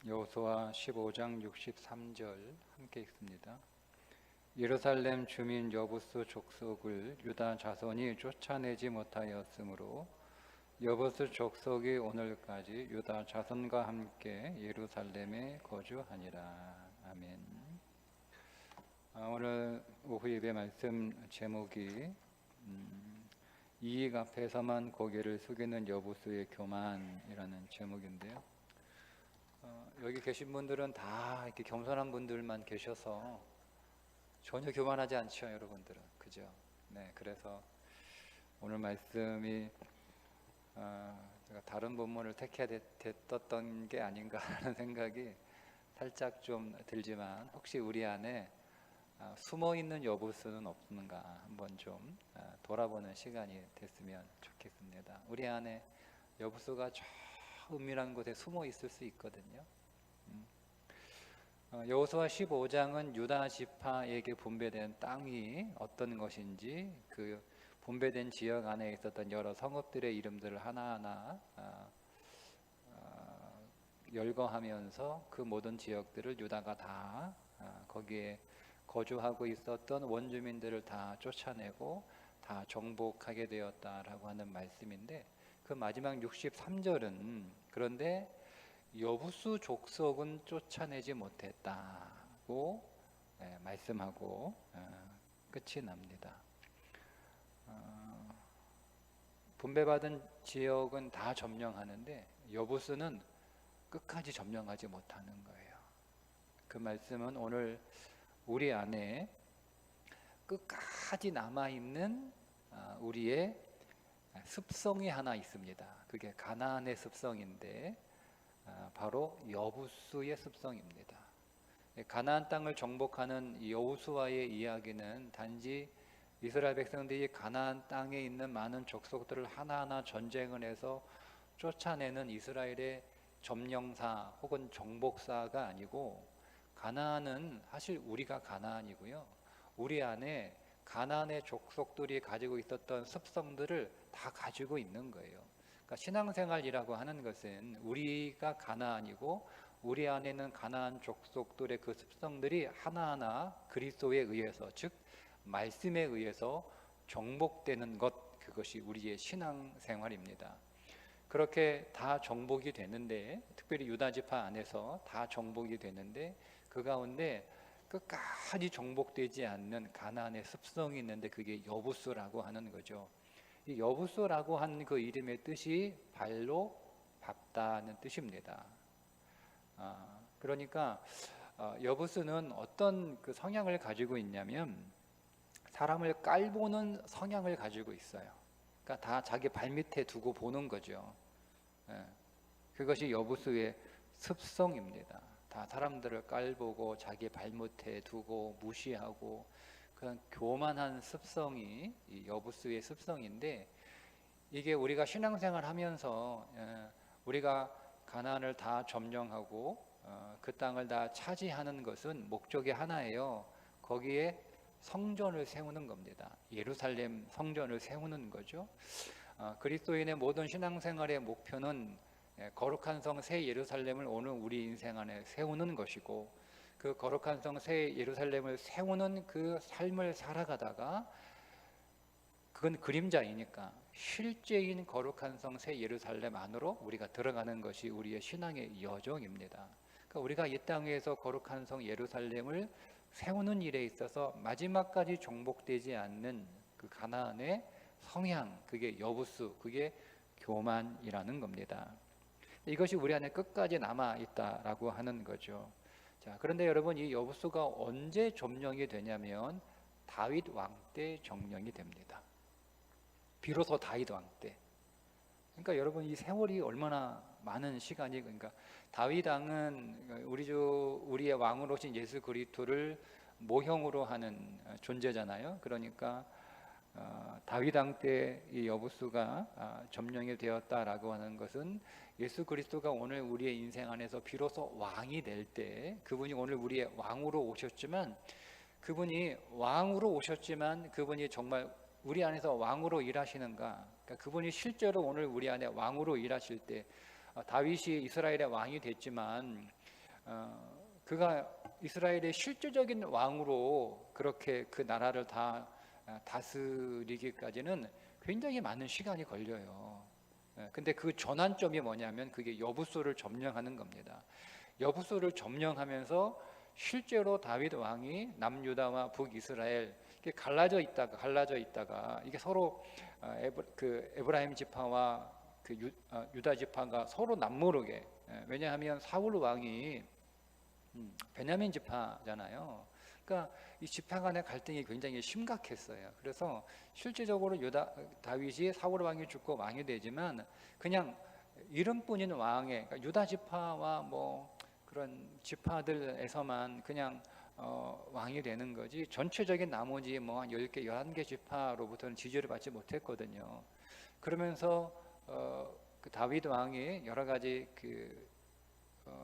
여호수아 15장 63절 함께 읽습니다. 예루살렘 주민 여부수 족속을 유다 자손이 쫓아내지 못하였으므로 여부수 족속이 오늘까지 유다 자손과 함께 예루살렘에 거주하니라. 아멘. 오늘 오후 예배 말씀 제목이 이익 앞에서만 고개를 숙이는 여부수의 교만이라는 제목인데요. 여기 계신 분들은 다 이렇게 겸손한 분들만 계셔서 전혀 교만하지 않죠, 여러분들은. 그죠? 네, 그래서 오늘 말씀이 제가 다른 본문을 택해야 됐던 게 아닌가 하는 생각이 살짝 좀 들지만, 혹시 우리 안에 숨어있는 여부수는 없는가 한번 좀 돌아보는 시간이 됐으면 좋겠습니다. 우리 안에 여부수가 저 은밀한 곳에 숨어 있을 수 있거든요. 여호수아 15장은 유다 지파에게 분배된 땅이 어떤 것인지, 그 분배된 지역 안에 있었던 여러 성읍들의 이름들을 하나하나 열거하면서 그 모든 지역들을 유다가 다 거기에 거주하고 있었던 원주민들을 다 쫓아내고 다 정복하게 되었다라고 하는 말씀인데, 그 마지막 63절은 그런데 여부수 족속은 쫓아내지 못했다고 말씀하고 끝이 납니다. 분배받은 지역은 다 점령하는데 여부수는 끝까지 점령하지 못하는 거예요. 그 말씀은 오늘 우리 안에 끝까지 남아있는 우리의 습성이 하나 있습니다. 그게 가나안의 습성인데 바로 여부수의 습성입니다. 가나안 땅을 정복하는 여호수아의 이야기는 단지 이스라엘 백성들이 가나안 땅에 있는 많은 족속들을 하나하나 전쟁을 해서 쫓아내는 이스라엘의 점령사 혹은 정복사가 아니고, 가나안은 사실 우리가 가나안이고요, 우리 안에 가나안의 족속들이 가지고 있었던 습성들을 다 가지고 있는 거예요. 그러니까 신앙생활이라고 하는 것은 우리가 가나안이고 우리 안에는 가나안 족속들의 그 습성들이 하나하나 그리스도에 의해서, 즉 말씀에 의해서 정복되는 것, 그것이 우리의 신앙생활입니다. 그렇게 다 정복이 되는데, 특별히 유다 지파 안에서 다 정복이 되는데, 그 가운데 끝까지 정복되지 않는 가나안의 습성이 있는데 그게 여부수라고 하는 거죠. 이 여부수라고 하는 그 이름의 뜻이 발로 밟다는 뜻입니다. 그러니까 여부수는 어떤 그 성향을 가지고 있냐면, 사람을 깔보는 성향을 가지고 있어요. 그러니까 다 자기 발밑에 두고 보는 거죠. 그것이 여부수의 습성입니다. 다 사람들을 깔보고 자기 발밑에 두고 무시하고 그런 교만한 습성이 이 여부수의 습성인데, 이게 우리가 신앙생활 하면서 우리가 가나안을 다 점령하고 그 땅을 다 차지하는 것은 목적이 하나예요. 거기에 성전을 세우는 겁니다. 예루살렘 성전을 세우는 거죠. 그리스도인의 모든 신앙생활의 목표는 거룩한 성 새 예루살렘을 오늘 우리 인생 안에 세우는 것이고, 그 거룩한 성 새 예루살렘을 세우는 그 삶을 살아가다가, 그건 그림자이니까 실제인 거룩한 성 새 예루살렘 안으로 우리가 들어가는 것이 우리의 신앙의 여정입니다. 그러니까 우리가 이 땅에서 거룩한 성 예루살렘을 세우는 일에 있어서 마지막까지 정복되지 않는 그 가나안의 성향, 그게 여부수, 그게 교만이라는 겁니다. 이것이 우리 안에 끝까지 남아 있다라고 하는 거죠. 자, 그런데 여러분, 이 여부수가 언제 점령이 되냐면 다윗 왕 때 점령이 됩니다. 비로소 다윗 왕 때. 그러니까 여러분, 이 세월이 얼마나 많은 시간이, 그러니까 다윗 왕은 우리의 왕으로 오신 예수 그리스도를 모형으로 하는 존재잖아요. 그러니까 다윗 왕 때 이 여부수가 점령이 되었다라고 하는 것은 예수 그리스도가 오늘 우리의 인생 안에서 비로소 왕이 될 때, 그분이 오늘 우리의 왕으로 오셨지만, 그분이 정말 우리 안에서 왕으로 일하시는가, 그러니까 그분이 실제로 오늘 우리 안에 왕으로 일하실 때, 다윗이 이스라엘의 왕이 됐지만 그가 이스라엘의 실질적인 왕으로 그렇게 그 나라를 다 다스리기까지는 굉장히 많은 시간이 걸려요. 근데 그 전환점이 뭐냐면 그게 여부소를 점령하는 겁니다. 여부소를 점령하면서 실제로 다윗 왕이 남유다와 북이스라엘 이게 갈라져 있다가 이게 서로 에브라임 지파와 유다 지파가 서로 남모르게, 왜냐하면 사울 왕이 베냐민 지파잖아요. 그러니까 이 지파 간의 갈등이 굉장히 심각했어요. 그래서 실질적으로 다윗이 사울 왕이 죽고 왕이 되지만 그냥 이름뿐인 왕의, 그러니까 유다 지파와 뭐 그런 지파들에서만 그냥 왕이 되는 거지, 전체적인 나머지 뭐 한 10개, 11개 지파로부터는 지지를 받지 못했거든요. 그러면서 그 다윗 왕이 여러 가지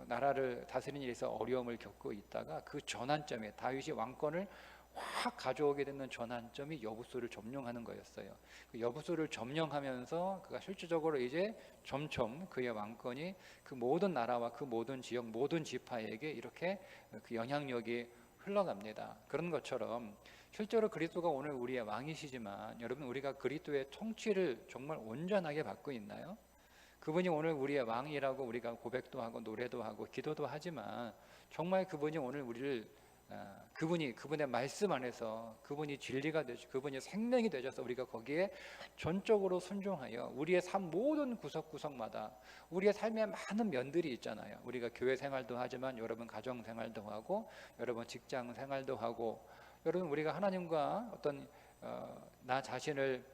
나라를 다스리는 일에서 어려움을 겪고 있다가 그 전환점에 다윗이 왕권을 확 가져오게 되는 전환점이 여부소를 점령하는 거였어요. 그 여부소를 점령하면서 그가 실질적으로 이제 점점 그의 왕권이 그 모든 나라와 그 모든 지역, 모든 지파에게 이렇게 그 영향력이 흘러갑니다. 그런 것처럼 실제로 그리스도가 오늘 우리의 왕이시지만 여러분, 우리가 그리스도의 통치를 정말 온전하게 받고 있나요? 그분이 오늘 우리의 왕이라고 우리가 고백도 하고 노래도 하고 기도도 하지만 정말 그분이 오늘 우리를 그분의 말씀 안에서 그분이 진리가 되시, 그분이 생명이 되셔서 우리가 거기에 전적으로 순종하여 우리의 삶 모든 구석구석마다 우리의 삶에 많은 면들이 있잖아요. 우리가 교회 생활도 하지만 여러분 가정 생활도 하고 여러분 직장 생활도 하고, 여러분 우리가 하나님과 어떤 나 자신을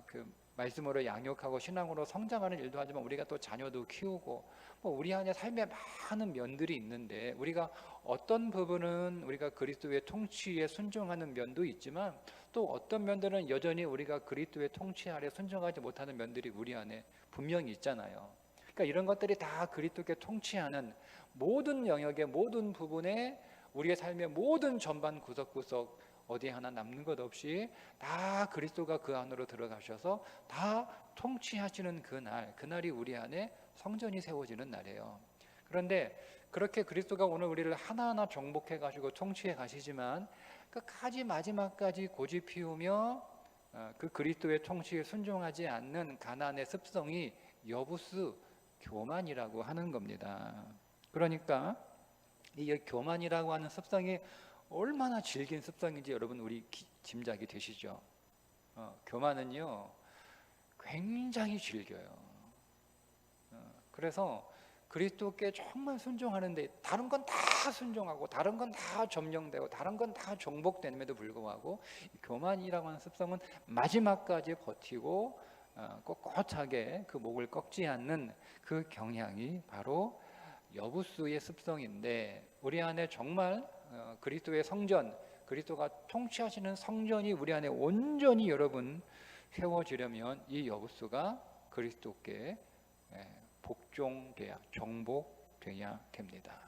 그 말씀으로 양육하고 신앙으로 성장하는 일도 하지만 우리가 또 자녀도 키우고 뭐 우리 안에 삶에 많은 면들이 있는데, 우리가 어떤 부분은 우리가 그리스도의 통치에 순종하는 면도 있지만 또 어떤 면들은 여전히 우리가 그리스도의 통치 아래 순종하지 못하는 면들이 우리 안에 분명히 있잖아요. 그러니까 이런 것들이 다 그리스도께 통치하는 모든 영역의 모든 부분에 우리의 삶의 모든 전반 구석구석 어디 하나 남는 것 없이 다 그리스도가 그 안으로 들어가셔서 다 통치하시는 그날이 우리 안에 성전이 세워지는 날이에요. 그런데 그렇게 그리스도가 오늘 우리를 하나하나 정복해 가시고 통치해 가시지만 끝까지 마지막까지 고집 피우며 그 그리스도의 통치에 순종하지 않는 가난의 습성이 여부스 교만이라고 하는 겁니다. 그러니까 이 교만이라고 하는 습성이 얼마나 질긴 습성인지 여러분 우리 짐작이 되시죠? 교만은요 굉장히 질겨요. 그래서 그리스도께 정말 순종하는데 다른 건 다 순종하고 다른 건 다 점령되고 다른 건 다 정복됨에도 불구하고 교만이라고 하는 습성은 마지막까지 버티고 꼿꼿하게 그 목을 꺾지 않는 그 경향이 바로 여부수의 습성인데, 우리 안에 정말 그리스도의 성전, 그리스도가 통치하시는 성전이 우리 안에 온전히 여러분 세워지려면 이 여부수가 그리스도께 복종돼야, 정복돼야 됩니다.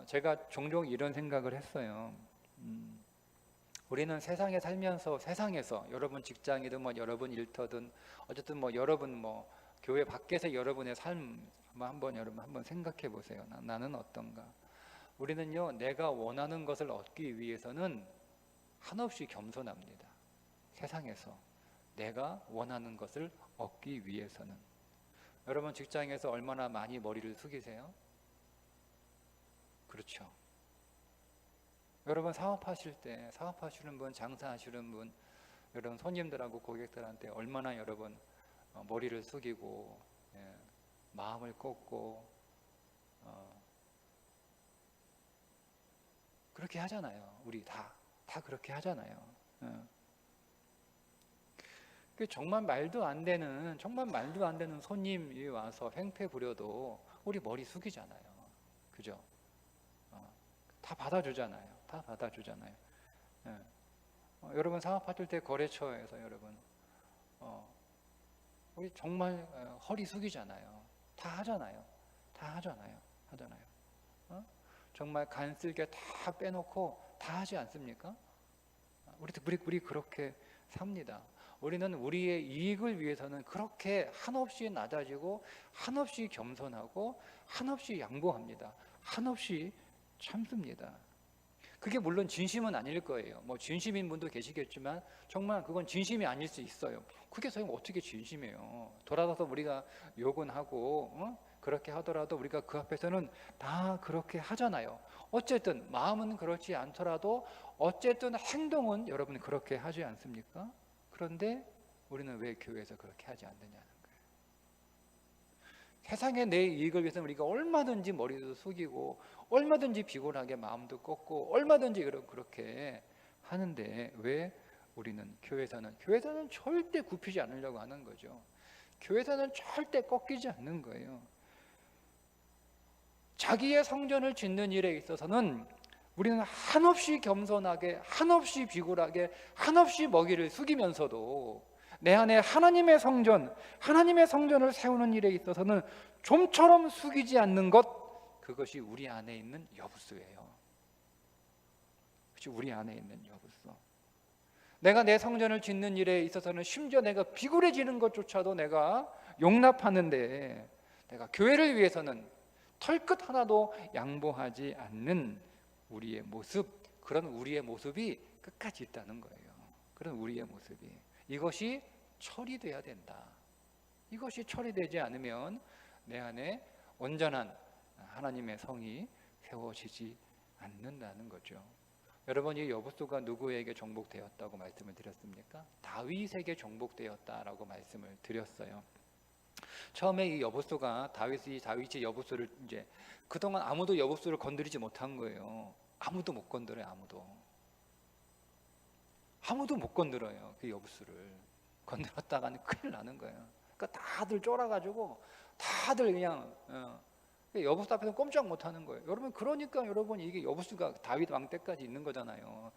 제가 종종 이런 생각을 했어요. 우리는 세상에 살면서 세상에서 여러분 직장이든 뭐 여러분 일터든 어쨌든 뭐 여러분 뭐 교회 밖에서 여러분의 삶 여러분 한번 생각해 보세요. 나는 어떤가? 우리는요 내가 원하는 것을 얻기 위해서는 한없이 겸손합니다. 세상에서 내가 원하는 것을 얻기 위해서는. 여러분 직장에서 얼마나 많이 머리를 숙이세요? 그렇죠. 여러분 사업하실 때, 사업하시는 분, 장사하시는 분, 여러분 손님들하고 고객들한테 얼마나 여러분 머리를 숙이고 마음을 꺾고 그렇게 하잖아요. 우리 다 그렇게 하잖아요. 정말 말도 안 되는 손님이 와서 횡패 부려도 우리 머리 숙이잖아요. 그죠? 다 받아주잖아요. 여러분 사업하실 때 거래처에서 여러분 우리 정말 허리 숙이잖아요. 다 하잖아요. 정말 간쓸게 다 빼놓고 다 하지 않습니까? 우리 그렇게 삽니다. 우리는 우리의 이익을 위해서는 그렇게 한없이 낮아지고 한없이 겸손하고 한없이 양보합니다. 한없이 참습니다. 그게 물론 진심은 아닐 거예요. 뭐 진심인 분도 계시겠지만 정말 그건 진심이 아닐 수 있어요. 그게 소용 어떻게 진심이에요? 돌아서서 우리가 욕은 하고 그렇게 하더라도 우리가 그 앞에서는 다 그렇게 하잖아요. 어쨌든 마음은 그렇지 않더라도 어쨌든 행동은 여러분 그렇게 하지 않습니까? 그런데 우리는 왜 교회에서 그렇게 하지 않느냐는 거예요. 세상의 내 이익을 위해서 우리가 얼마든지 머리도 숙이고 얼마든지 비굴하게 마음도 꺾고 얼마든지 그렇게 하는데 왜 우리는 교회에서는 절대 굽히지 않으려고 하는 거죠. 교회에서는 절대 꺾이지 않는 거예요. 자기의 성전을 짓는 일에 있어서는 우리는 한없이 겸손하게, 한없이 비굴하게, 한없이 먹이를 숙이면서도 내 안에 하나님의 성전을 세우는 일에 있어서는 좀처럼 숙이지 않는 것, 그것이 우리 안에 있는 여부수예요. 그것이 우리 안에 있는 여부수. 내가 내 성전을 짓는 일에 있어서는 심지어 내가 비굴해지는 것조차도 내가 용납하는데 내가 교회를 위해서는 털끝 하나도 양보하지 않는 우리의 모습, 그런 우리의 모습이 끝까지 있다는 거예요. 그런 우리의 모습이, 이것이 처리돼야 된다. 이것이 처리되지 않으면 내 안에 온전한 하나님의 성이 세워지지 않는다는 거죠. 여러분, 이 여부수가 누구에게 정복되었다고 말씀을 드렸습니까? 다윗에게 정복되었다라고 말씀을 드렸어요. 처음에 이 여부수가 다윗이 여부수를 이제 그동안 아무도 여부수를 건드리지 못한 거예요. 아무도 못 건드려요. 아무도 못 건드려요. 그 여부수를 건드렸다가는 큰일 나는 거예요. 그러니까 다들 쫄아가지고 다들 그냥 여부수 앞에서 꼼짝 못하는 거예요. 여러분, 그러니까 여러분 이게 여부수가 다윗 왕 때까지 있는 거잖아요.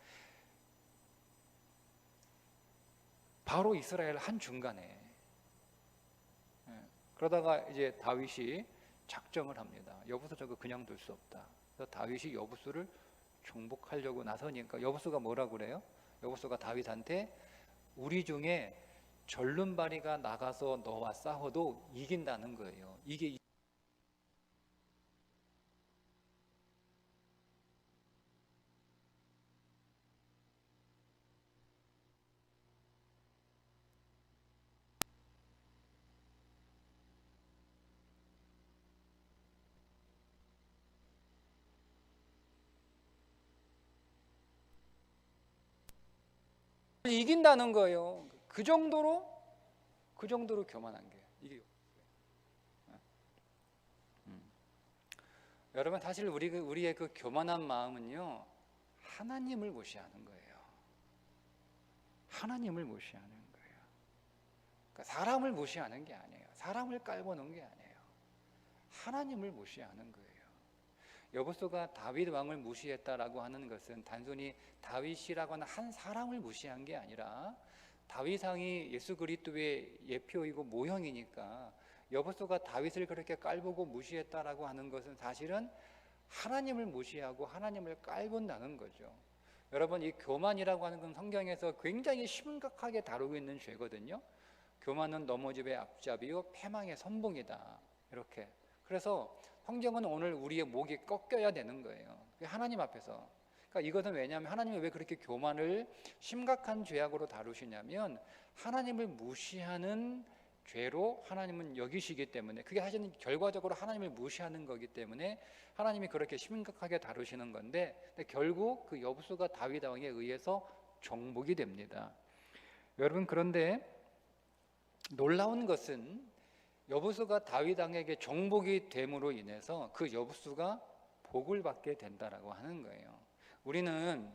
바로 이스라엘 한 중간에. 그러다가 이제 다윗이 작정을 합니다. 여부수 저거 그냥 둘 수 없다. 그래서 다윗이 여부수를 정복하려고 나서니까 여부수가 뭐라고 그래요? 여부수가 다윗한테 우리 중에 절름발이가 나가서 너와 싸워도 이긴다는 거예요. 이게 이긴다는 거예요. 그 정도로 교만한 게 이게. 여러분, 사실 우리의 그 교만한 마음은요, 하나님을 무시하는 거예요. 하나님을 무시하는 거예요. 그러니까 사람을 무시하는 게 아니에요. 사람을 깔보는 게 아니에요. 하나님을 무시하는 거예요. 여부수가 다윗 왕을 무시했다라고 하는 것은 단순히 다윗이라고 하는 한 사람을 무시한 게 아니라 다윗 왕이 예수 그리스도의 예표이고 모형이니까 여부수가 다윗을 그렇게 깔보고 무시했다라고 하는 것은 사실은 하나님을 무시하고 하나님을 깔본다는 거죠. 여러분, 이 교만이라고 하는 건 성경에서 굉장히 심각하게 다루고 있는 죄거든요. 교만은 넘어짐의 앞잡이요 패망의 선봉이다. 이렇게. 그래서 성경은 오늘 우리의 목이 꺾여야 되는 거예요. 하나님 앞에서. 그러니까 이것은 왜냐하면 하나님이 왜 그렇게 교만을 심각한 죄악으로 다루시냐면 하나님을 무시하는 죄로 하나님은 여기시기 때문에, 그게 사실은 결과적으로 하나님을 무시하는 거기 때문에 하나님이 그렇게 심각하게 다루시는 건데, 결국 그 여부수가 다윗 왕에 의해서 정복이 됩니다. 여러분, 그런데 놀라운 것은 여부수가 다윗 왕에게 정복이 됨으로 인해서 그 여부수가 복을 받게 된다라고 하는 거예요. 우리는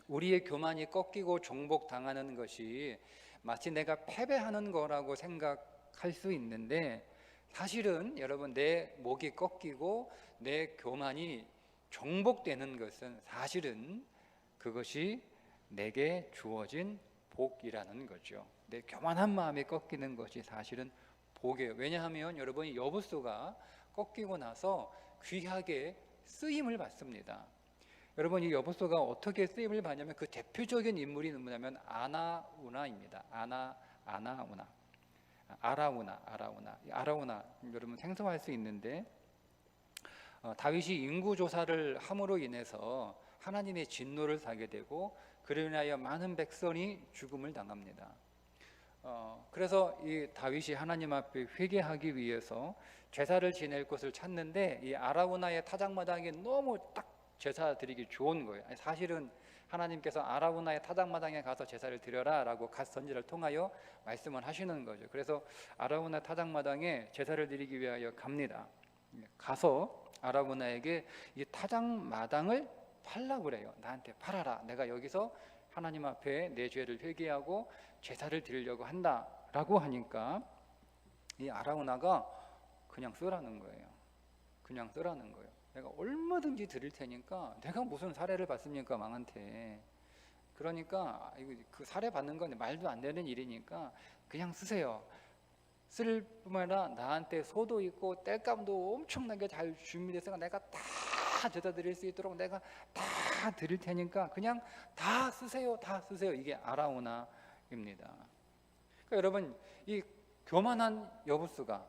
우리의 교만이 꺾이고 정복당하는 것이 마치 내가 패배하는 거라고 생각할 수 있는데, 사실은 여러분, 내 목이 꺾이고 내 교만이 정복되는 것은 사실은 그것이 내게 주어진 복이라는 거죠. 내 교만한 마음이 꺾이는 것이 사실은 복이에요. 왜냐하면 여러분이 여부수가 꺾이고 나서 귀하게 쓰임을 받습니다. 여러분, 이 여보소가 어떻게 쓰임을 받냐면 그 대표적인 인물이 누구냐면 아나우나입니다. 아나우나, 아라우나. 여러분 생소할 수 있는데 다윗이 인구 조사를 함으로 인해서 하나님의 진노를 사게 되고 그로 인하여 많은 백성이 죽음을 당합니다. 그래서 이 다윗이 하나님 앞에 회개하기 위해서 제사를 지낼 곳을 찾는데 이 아라우나의 타작마당이 너무 딱 제사 드리기 좋은 거예요. 사실은 하나님께서 아라우나의 타작마당에 가서 제사를 드려라 라고 갓 선지를 통하여 말씀을 하시는 거죠. 그래서 아라우나 타작마당에 제사를 드리기 위하여 갑니다. 가서 아라우나에게 이 타작마당을 팔라고 그래요. 나한테 팔아라. 내가 여기서 하나님 앞에 내 죄를 회개하고 제사를 드리려고 한다 라고 하니까 이 아라우나가 그냥 쓰라는 거예요. 그냥 쓰라는 거예요. 내가 얼마든지 드릴 테니까 내가 무슨 사례를 받습니까 왕한테. 그러니까 그 사례 받는 건 말도 안 되는 일이니까 그냥 쓰세요. 쓸 뿐만 아니라 나한테 소도 있고 땔감도 엄청나게 잘 준비돼서 내가 다 제사 드릴 수 있도록 내가 다 드릴 테니까 그냥 다 쓰세요. 다 쓰세요. 이게 아라우나입니다. 그러니까 여러분, 이 교만한 여부수가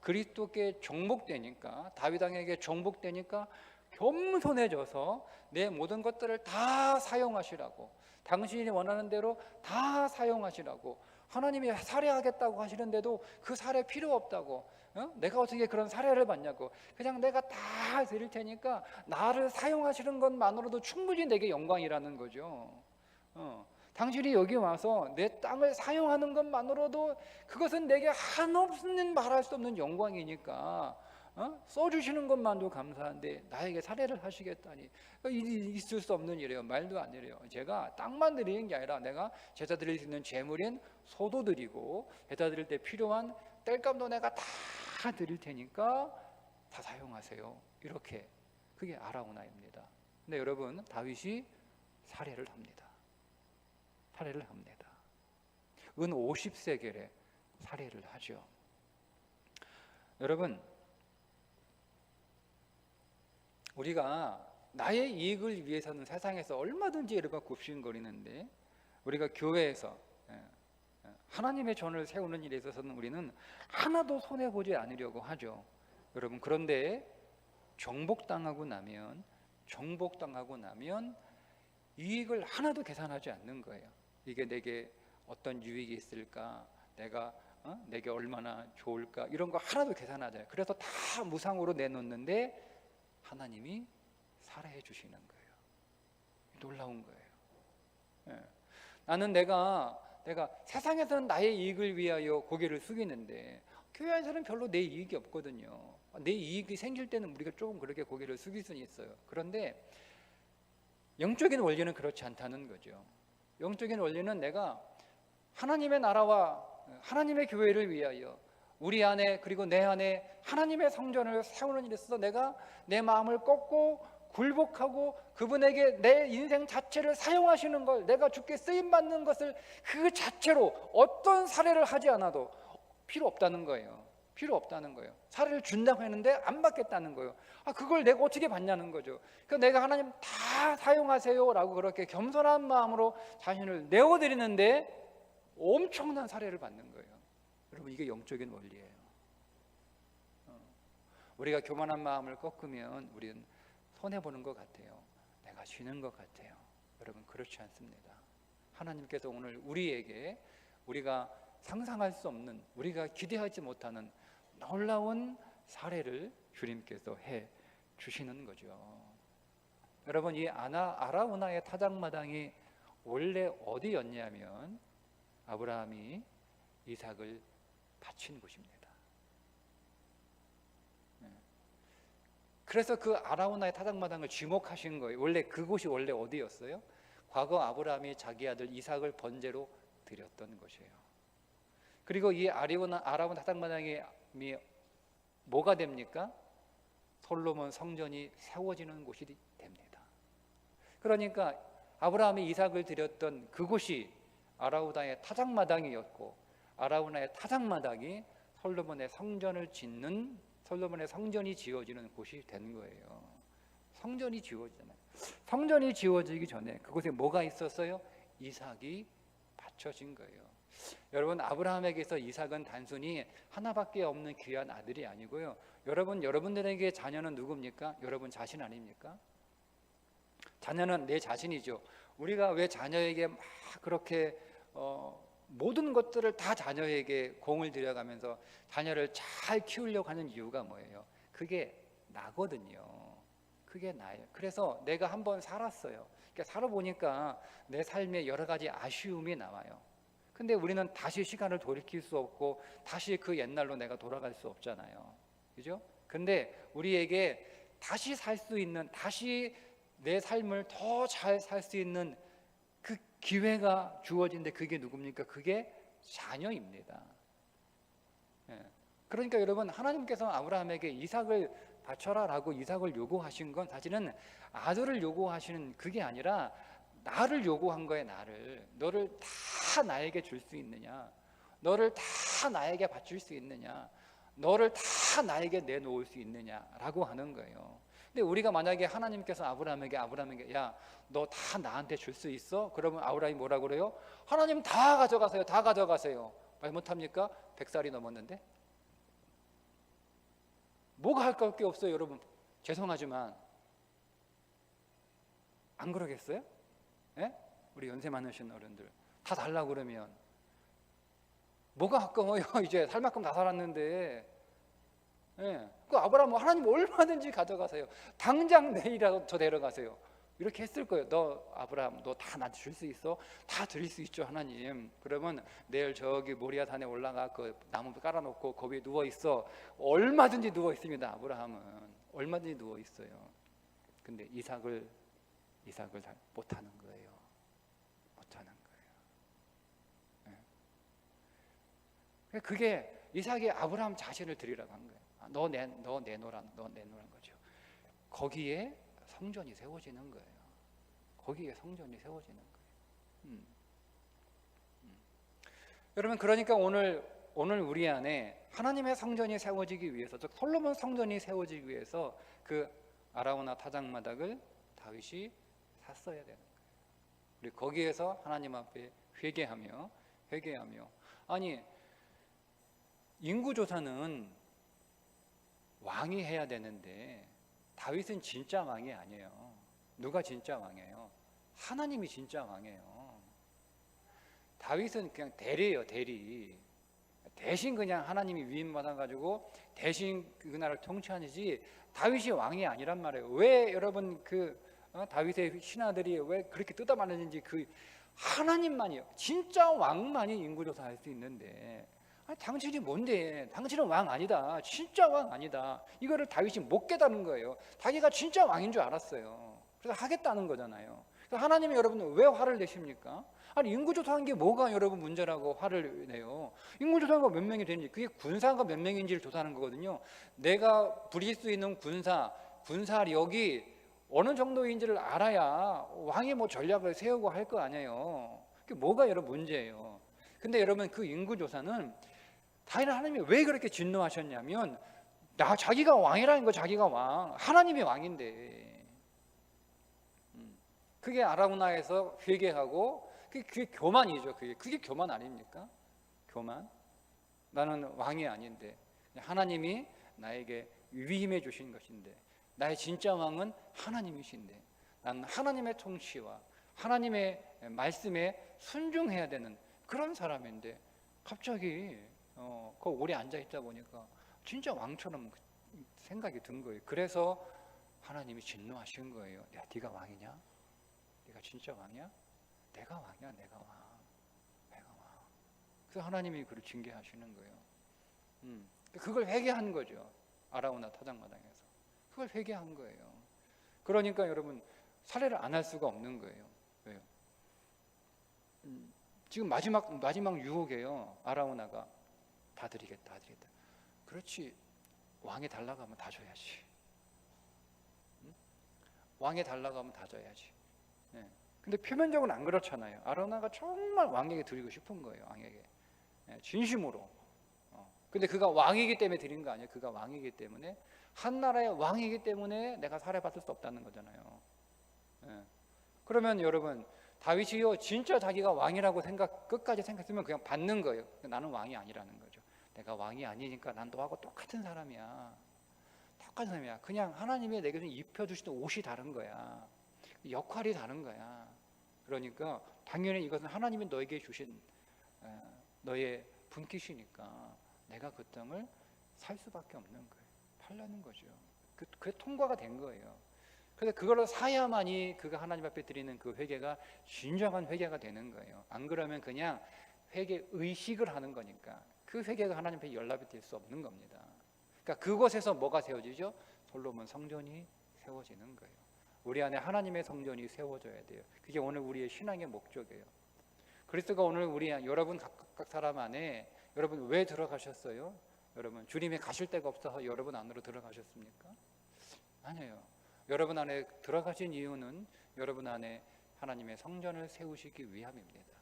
그리스도께 정복되니까, 다윗 왕에게 정복되니까 겸손해져서 내 모든 것들을 다 사용하시라고, 당신이 원하는 대로 다 사용하시라고, 하나님이 살해하겠다고 하시는데도 그 살해 필요 없다고, 내가 어떻게 그런 살해를 받냐고, 그냥 내가 다 드릴 테니까 나를 사용하시는 것만으로도 충분히 내게 영광이라는 거죠. 당신이 여기 와서 내 땅을 사용하는 것만으로도 그것은 내게 한없는 말할 수 없는 영광이니까 써주시는 것만도 감사한데 나에게 살해를 하시겠다니 있을 수 없는 일이에요. 말도 안 되래요. 제가 땅만 드리는 게 아니라 내가 제사 드릴 수 있는 제물인 소도 드리고 제사 드릴 때 필요한 땔감도 내가 다 드릴 테니까 다 사용하세요. 이렇게, 그게 아라우나입니다. 근데 여러분, 다윗이 살해를 합니다. 은 50세겔에 살해를 하죠. 여러분, 우리가 나의 이익을 위해서는 세상에서 얼마든지 이렇게 굽신거리는데 우리가 교회에서 하나님의 전을 세우는 일에 있어서는 우리는 하나도 손해보지 않으려고 하죠. 여러분, 그런데 정복당하고 나면 이익을 하나도 계산하지 않는 거예요. 이게 내게 어떤 유익이 있을까, 내게 얼마나 좋을까, 이런 거 하나도 계산하지 않아요. 그래서 다 무상으로 내놓는데 하나님이 살해해 주시는 거예요. 놀라운 거예요. 나는 내가 세상에서는 나의 이익을 위하여 고개를 숙이는데 교회 안에서는 별로 내 이익이 없거든요. 내 이익이 생길 때는 우리가 조금 그렇게 고개를 숙일 수는 있어요. 그런데 영적인 원리는 그렇지 않다는 거죠. 영적인 원리는 내가 하나님의 나라와 하나님의 교회를 위하여 우리 안에, 그리고 내 안에 하나님의 성전을 세우는 일에 있어서 내가 내 마음을 꺾고 굴복하고 그분에게 내 인생 자체를 사용하시는 걸, 내가 주께 쓰임받는 것을 그 자체로 어떤 사례를 하지 않아도 필요 없다는 거예요. 사례를 준다고 했는데 안 받겠다는 거예요. 그걸 내가 어떻게 받냐는 거죠. 그러니까 내가 하나님 다 사용하세요 라고 그렇게 겸손한 마음으로 자신을 내어드리는데 엄청난 사례를 받는 거예요. 여러분, 이게 영적인 원리예요. 우리가 교만한 마음을 꺾으면 우리는 손해보는 것 같아요. 내가 쉬는 것 같아요. 여러분, 그렇지 않습니다. 하나님께서 오늘 우리에게 우리가 상상할 수 없는, 우리가 기대하지 못하는 놀라운 사례를 주님께서 해 주시는 거죠. 여러분, 이 아라우나의 타작마당이 원래 어디였냐면 아브라함이 이삭을 바친 곳입니다. 그래서 그 아라우나의 타작마당을 지목하신 거예요. 원래 그곳이 원래 어디였어요? 과거 아브라함이 자기 아들 이삭을 번제로 드렸던 곳이에요. 그리고 이 아라우나 타작마당이 뭐가 됩니까? 솔로몬 성전이 세워지는 곳이 됩니다. 그러니까 아브라함이 이삭을 드렸던 그곳이 아라우나의 타작마당이었고, 아라우나의 타작마당이 솔로몬의 성전이 지어지는 곳이 된 거예요. 성전이 지어지잖아요. 성전이 지어지기 전에 그곳에 뭐가 있었어요? 이삭이 바쳐진 거예요. 여러분, 아브라함에게서 이삭은 단순히 하나밖에 없는 귀한 아들이 아니고요. 여러분들에게 자녀는 누굽니까? 여러분 자신 아닙니까? 자녀는 내 자신이죠. 우리가 왜 자녀에게 막 그렇게 모든 것들을 다 자녀에게 공을 들여가면서 자녀를 잘 키우려고 하는 이유가 뭐예요? 그게 나거든요. 그게 나예요. 그래서 내가 한번 살았어요. 그러니까 살아보니까 내 삶에 여러 가지 아쉬움이 나와요. 근데 우리는 다시 시간을 돌이킬 수 없고 다시 그 옛날로 내가 돌아갈 수 없잖아요. 그죠? 근데 우리에게 다시 살 수 있는, 다시 내 삶을 더 잘 살 수 있는 그 기회가 주어진데 그게 누굽니까? 그게 자녀입니다. 예. 그러니까 여러분, 하나님께서 아브라함에게 이삭을 바쳐라라고 이삭을 요구하신 건 사실은 아들을 요구하시는 그게 아니라 나를 요구한 거예요. 너를 다 나에게 줄 수 있느냐, 너를 다 나에게 바칠 수 있느냐, 너를 다 나에게 내놓을 수 있느냐라고 하는 거예요. 근데 우리가 만약에 하나님께서 아브라함에게 야, 너 다 나한테 줄 수 있어? 그러면 아브라함이 뭐라 그래요? 하나님 다 가져가세요. 다 가져가세요. 말 못합니까? 100살이 넘었는데 뭐가 할 게 없어요. 여러분, 죄송하지만 안 그러겠어요? 예? 우리 연세 많으신 어른들 다 달라고 그러면 뭐가 아까워요? 이제 살 만큼 다 살았는데. 예. 그 아브라함은 하나님 얼마든지 가져가세요. 당장 내일이라도 저 데려가세요. 이렇게 했을 거예요. 너 아브라함, 너 다 나한테 줄 수 있어? 다 드릴 수 있죠, 하나님. 그러면 내일 저기 모리아 산에 올라가 그 나무 깔아놓고 거기에 누워 있어. 얼마든지 누워 있습니다. 아브라함은 얼마든지 누워 있어요. 근데 이삭을 못 하는 거예요. 못 하는 거예요. 예. 그게 이삭이 아브라함 자신을 드리라고 한 거예요. 너 내놓으라는 거죠. 거기에 성전이 세워지는 거예요. 거기에 성전이 세워지는 거예요. 여러분, 그러니까 오늘 우리 안에 하나님의 성전이 세워지기 위해서, 즉 솔로몬 성전이 세워지기 위해서 그 아라우나 타작마당을 다윗이 샀어야 되는 거예요. 우리 거기에서 하나님 앞에 회개하며 아니, 인구조사는 왕이 해야 되는데 다윗은 진짜 왕이 아니에요. 누가 진짜 왕이에요? 하나님이 진짜 왕이에요. 다윗은 그냥 대리예요. 대신 그냥 하나님이 위임 받아가지고 대신 그 나라를 통치하지 다윗이 왕이 아니란 말이에요. 왜 여러분 다윗의 신하들이 왜 그렇게 뜯어말렸는지 그 하나님만이요, 진짜 왕만이 인구조사할 수 있는데, 아니, 당신이 뭔데? 당신은 왕 아니다. 진짜 왕 아니다. 이거를 다윗이 못 깨달은 거예요. 자기가 진짜 왕인 줄 알았어요. 그래서 하겠다는 거잖아요. 그래서 하나님이 여러분 왜 화를 내십니까? 아니, 인구조사한 게 뭐가 여러분 문제라고 화를 내요? 인구조사가 몇 명이 되는지, 그게 군사가 몇 명인지를 조사하는 거거든요. 내가 부릴 수 있는 군사력이 어느 정도인지를 알아야 왕이 뭐 전략을 세우고 할 거 아니에요. 그게 뭐가 여러분 문제예요. 근데 여러분, 그 인구조사는 하나님이 왜 그렇게 진노하셨냐면, 자기가 왕이라는 거, 자기가 왕, 하나님이 왕인데. 그게 아라우나에서 회개하고, 그게 교만이죠. 그게 교만 아닙니까? 교만. 나는 왕이 아닌데 하나님이 나에게 위임해 주신 것인데, 나의 진짜 왕은 하나님이신데 나는 하나님의 통치와 하나님의 말씀에 순종해야 되는 그런 사람인데, 갑자기 그 오래 앉아 있다 보니까 진짜 왕처럼 생각이 든 거예요. 그래서 하나님이 진노하신 거예요. 야, 네가 왕이냐? 네가 진짜 왕이야? 내가 왕이야, 내가 왕. 그래서 하나님이 그를 징계하시는 거예요. 그걸 회개한 거죠. 아라우나 타작마당에서 그걸 회개한 거예요. 그러니까 여러분, 살해를 안 할 수가 없는 거예요. 왜요? 지금 마지막 유혹이에요. 아라우나가 다 드리겠다. 그렇지, 왕에 달라고 하면 다 줘야지. 왕에 달라고 하면 다 줘야지. 네. 근데 표면적으로는 안 그렇잖아요. 아라우나가 정말 왕에게 드리고 싶은 거예요. 왕에게 진심으로. 근데 그가 왕이기 때문에 드린 거 아니에요. 그가 왕이기 때문에, 한 나라의 왕이기 때문에 내가 사례받을 수 없다는 거잖아요. 예. 그러면 여러분, 다윗이요 진짜 자기가 왕이라고 끝까지 생각했으면 그냥 받는 거예요. 나는 왕이 아니라는 거죠. 내가 왕이 아니니까 난 너하고 똑같은 사람이야. 똑같은 사람이야. 그냥 하나님이 내게 좀 입혀주시는 옷이 다른 거야. 역할이 다른 거야. 그러니까 당연히 이것은 하나님이 너에게 주신 너의 분깃이니까 내가 그 땅을 살 수밖에 없는 거예요. 팔라는 거죠. 그게 통과가 된 거예요. 그래서 그걸로 사야만이 그가 하나님 앞에 드리는 그 회개가 진정한 회개가 되는 거예요. 안 그러면 그냥 회개 의식을 하는 거니까 그 회개가 하나님 앞에 연락이 될 수 없는 겁니다. 그러니까 그곳에서 뭐가 세워지죠? 솔로몬 성전이 세워지는 거예요. 우리 안에 하나님의 성전이 세워져야 돼요. 그게 오늘 우리의 신앙의 목적이에요. 그리스도가 오늘 여러분 각 사람 안에, 여러분 왜 들어가셨어요? 여러분 주님이 가실 데가 없어서 여러분 안으로 들어가셨습니까? 아니에요. 여러분 안에 들어가신 이유는 여러분 안에 하나님의 성전을 세우시기 위함입니다.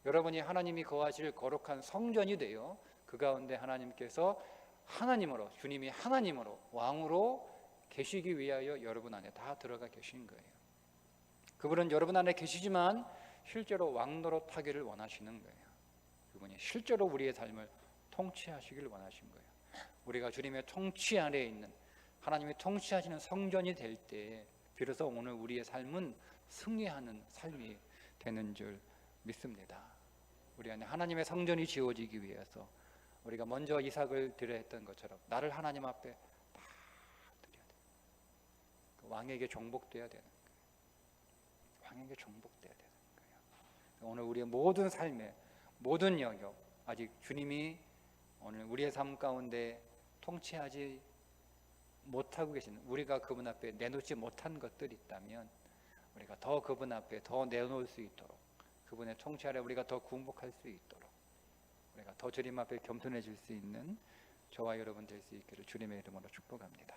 여러분이 하나님이 거하실 거룩한 성전이 되어 그 가운데 하나님께서 하나님으로, 주님이 하나님으로 왕으로 계시기 위하여 여러분 안에 다 들어가 계신 거예요. 그분은 여러분 안에 계시지만 실제로 왕노릇 하기를 원하시는 거예요. 그분이 실제로 우리의 삶을 통치하시기를 원하신 거예요. 우리가 주님의 통치 아래에 있는, 하나님이 통치하시는 성전이 될 때 비로소 오늘 우리의 삶은 승리하는 삶이 되는 줄 믿습니다. 우리 안에 하나님의 성전이 지어지기 위해서 우리가 먼저 이삭을 드려야 했던 것처럼 나를 하나님 앞에 다 드려야 돼요. 그 왕에게 종복돼야 되는 거예요. 왕에게 종복돼야 되는 거예요. 오늘 우리의 모든 삶의 모든 영역, 아직 주님이 오늘 우리의 삶 가운데 통치하지 못하고 계신, 우리가 그분 앞에 내놓지 못한 것들이 있다면 우리가 더 그분 앞에 더 내놓을 수 있도록, 그분의 통치 아래 우리가 더 굴복할 수 있도록, 우리가 더 주님 앞에 겸손해질 수 있는 저와 여러분 될 수 있기를 주님의 이름으로 축복합니다.